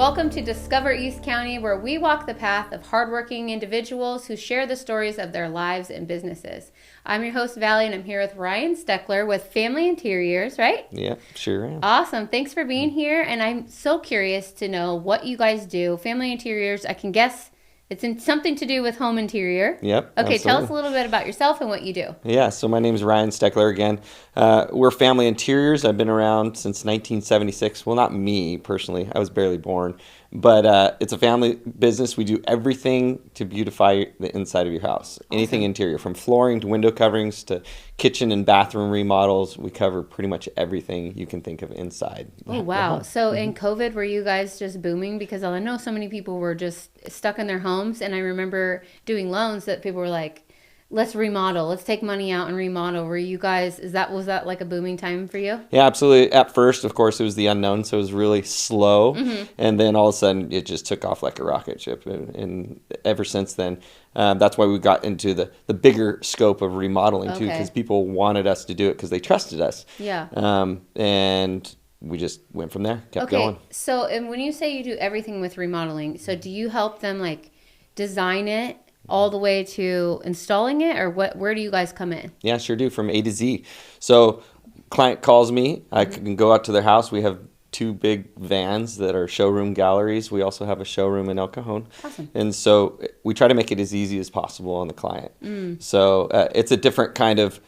Welcome to Discover East County, where we walk the path of hardworking individuals who share the stories of their lives and businesses. I'm your host, Valley, and I'm here with Ryan Steckler with Family Interiors, right? Yeah, sure am. Awesome. Thanks for being here. And I'm so curious to know what you guys do. Family Interiors, I can guess it's something to do with home interior. Yep. Okay, absolutely. Tell us a little bit about yourself and what you do. Yeah, so my name is Ryan Steckler again. We're Family Interiors. I've been around since 1976. Well, not me personally. I was barely born. But it's a family business. We do everything to beautify the inside of your house. Awesome. Anything interior, from flooring to window coverings to kitchen and bathroom remodels. We cover pretty much everything you can think of inside. Oh, wow. So in COVID, were you guys just booming? Because I know so many people were just stuck in their homes. And I remember doing loans that people were like, let's remodel. Let's take money out and remodel. Were you guys, was that like a booming time for you? Yeah, absolutely. At first, of course, it was the unknown, so it was really slow. Mm-hmm. And then all of a sudden, it just took off like a rocket ship. And ever since then, that's why we got into the bigger scope of remodeling, too, because people wanted us to do it because they trusted us. Yeah. And we just went from there, kept going. So, and when you say you do everything with remodeling, so do you help them like design it all the way to installing it, or where do you guys come in? Yeah, sure do, from A to Z. So client calls me, I can go out to their house. We have 2 big vans that are showroom galleries. We also have a showroom in El Cajon. Awesome. And so we try to make it as easy as possible on the client. So it's a different kind of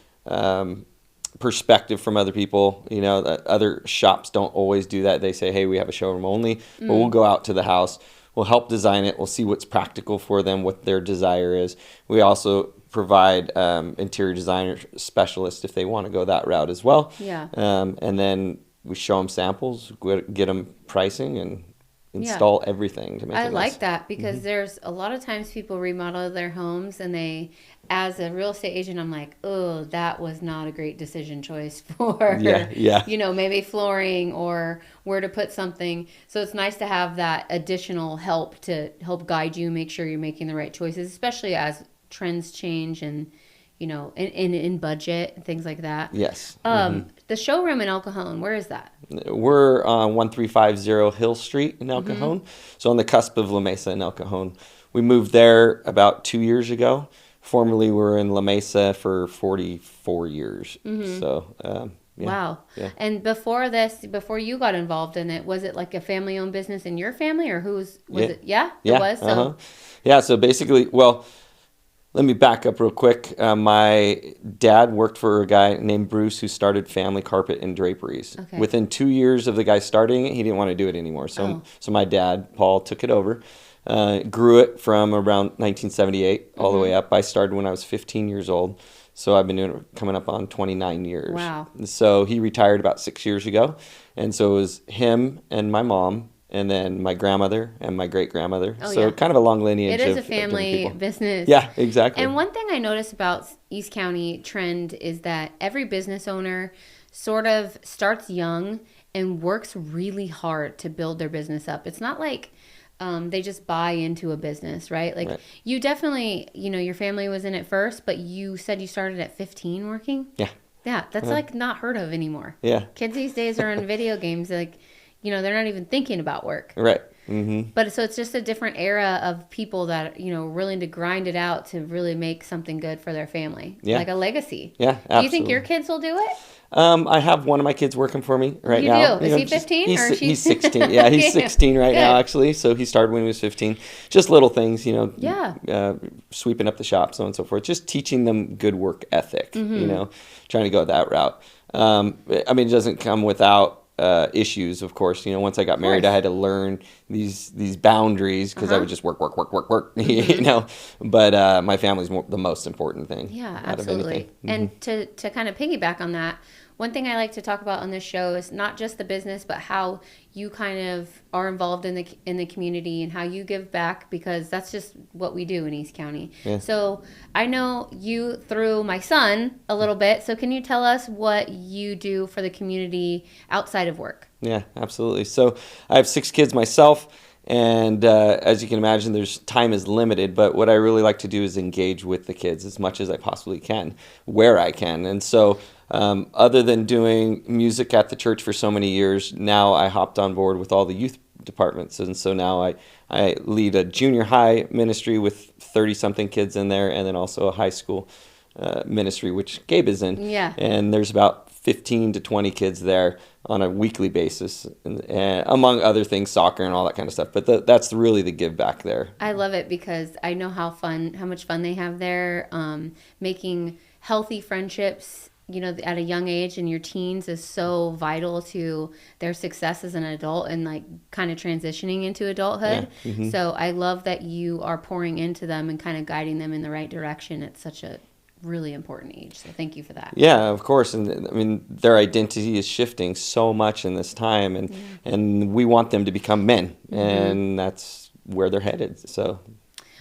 perspective from other people. You know, other shops don't always do that. They say, hey, we have a showroom only, but we'll go out to the house. We'll help design it. We'll see what's practical for them, what their desire is. We also provide interior designer specialists if they want to go that route as well. Yeah. And then we show them samples, get them pricing, and install everything to make it nice. I like that because there's a lot of times people remodel their homes and they, as a real estate agent, I'm like, oh, that was not a great decision choice for, maybe flooring or where to put something. So it's nice to have that additional help to help guide you, make sure you're making the right choices, especially as trends change and, in budget and things like that. Yes. The showroom in El Cajon, where is that? We're on 1350 Hill Street in El Cajon. So on the cusp of La Mesa and El Cajon. We moved there about 2 years ago. Formerly, we were in La Mesa for 44 years. So, Wow. Yeah. And before you got involved in it, was it like a family-owned business in your family, or was it? Yeah, it was. So. Yeah. So basically, let me back up real quick. My dad worked for a guy named Bruce who started Family Carpet and Draperies. Okay. Within 2 years of the guy starting it, he didn't want to do it anymore. So my dad, Paul, took it over. Grew it from around 1978 all the way up. I started when I was 15 years old. So I've been doing it coming up on 29 years. Wow. So he retired about 6 years ago. And so it was him and my mom, and then my grandmother and my great-grandmother. Kind of a long lineage. It is a family business. Yeah, exactly. And one thing I noticed about East County trend is that every business owner sort of starts young and works really hard to build their business up. It's not like they just buy into a business, right? Like you definitely, your family was in it first, but you said you started at 15 working? Yeah. Yeah, that's like not heard of anymore. Yeah. Kids these days are in video games, like, they're not even thinking about work. Right. Mm-hmm. But so it's just a different era of people that, willing to grind it out to really make something good for their family. Yeah. Like a legacy. Yeah, absolutely. Do you think your kids will do it? I have one of my kids working for me right now. You do? Is he 15 or he's 16. Yeah, he's 16 right now, actually. So he started when he was 15. Just little things, sweeping up the shop, so on and so forth. Just teaching them good work ethic, trying to go that route. It doesn't come without issues, of course. Once I got married, I had to learn these boundaries because I would just work, But my family's the most important thing. Yeah, absolutely. And to kind of piggyback on that, one thing I like to talk about on this show is not just the business, but how you kind of are involved in the community and how you give back, because that's just what we do in East County. Yeah. So I know you through my son a little bit. So can you tell us what you do for the community outside of work? Yeah, absolutely. So I have 6 kids myself. And as you can imagine, time is limited, but what I really like to do is engage with the kids as much as I possibly can, where I can. And so other than doing music at the church for so many years, now I hopped on board with all the youth departments. And so now I lead a junior high ministry with 30-something kids in there, and then also a high school ministry, which Gabe is in. Yeah. And there's about 15 to 20 kids there on a weekly basis, and among other things, soccer and all that kind of stuff. But that's really the give back there. I love it because I know how much fun they have there. Making healthy friendships, at a young age in your teens is so vital to their success as an adult and like kind of transitioning into adulthood. Yeah. Mm-hmm. So I love that you are pouring into them and kind of guiding them in the right direction at such a really important age. So thank you for that. Yeah, of course. And I mean, their identity is shifting so much in this time, and we want them to become men, mm-hmm. and that's where they're headed. So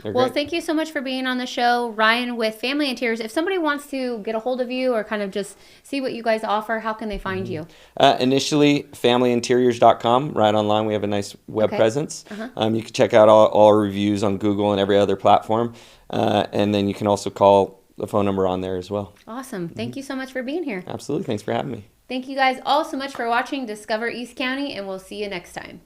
well, thank you so much for being on the show, Ryan with Family Interiors. If somebody wants to get a hold of you or kind of just see what you guys offer, how can they find you? Initially, familyinteriors.com. Right online, we have a nice web presence. Uh-huh. You can check out all our reviews on Google and every other platform. And then you can also call the phone number on there as well. Awesome. Thank you so much for being here. Absolutely. Thanks for having me. Thank you guys all so much for watching Discover East County, and we'll see you next time.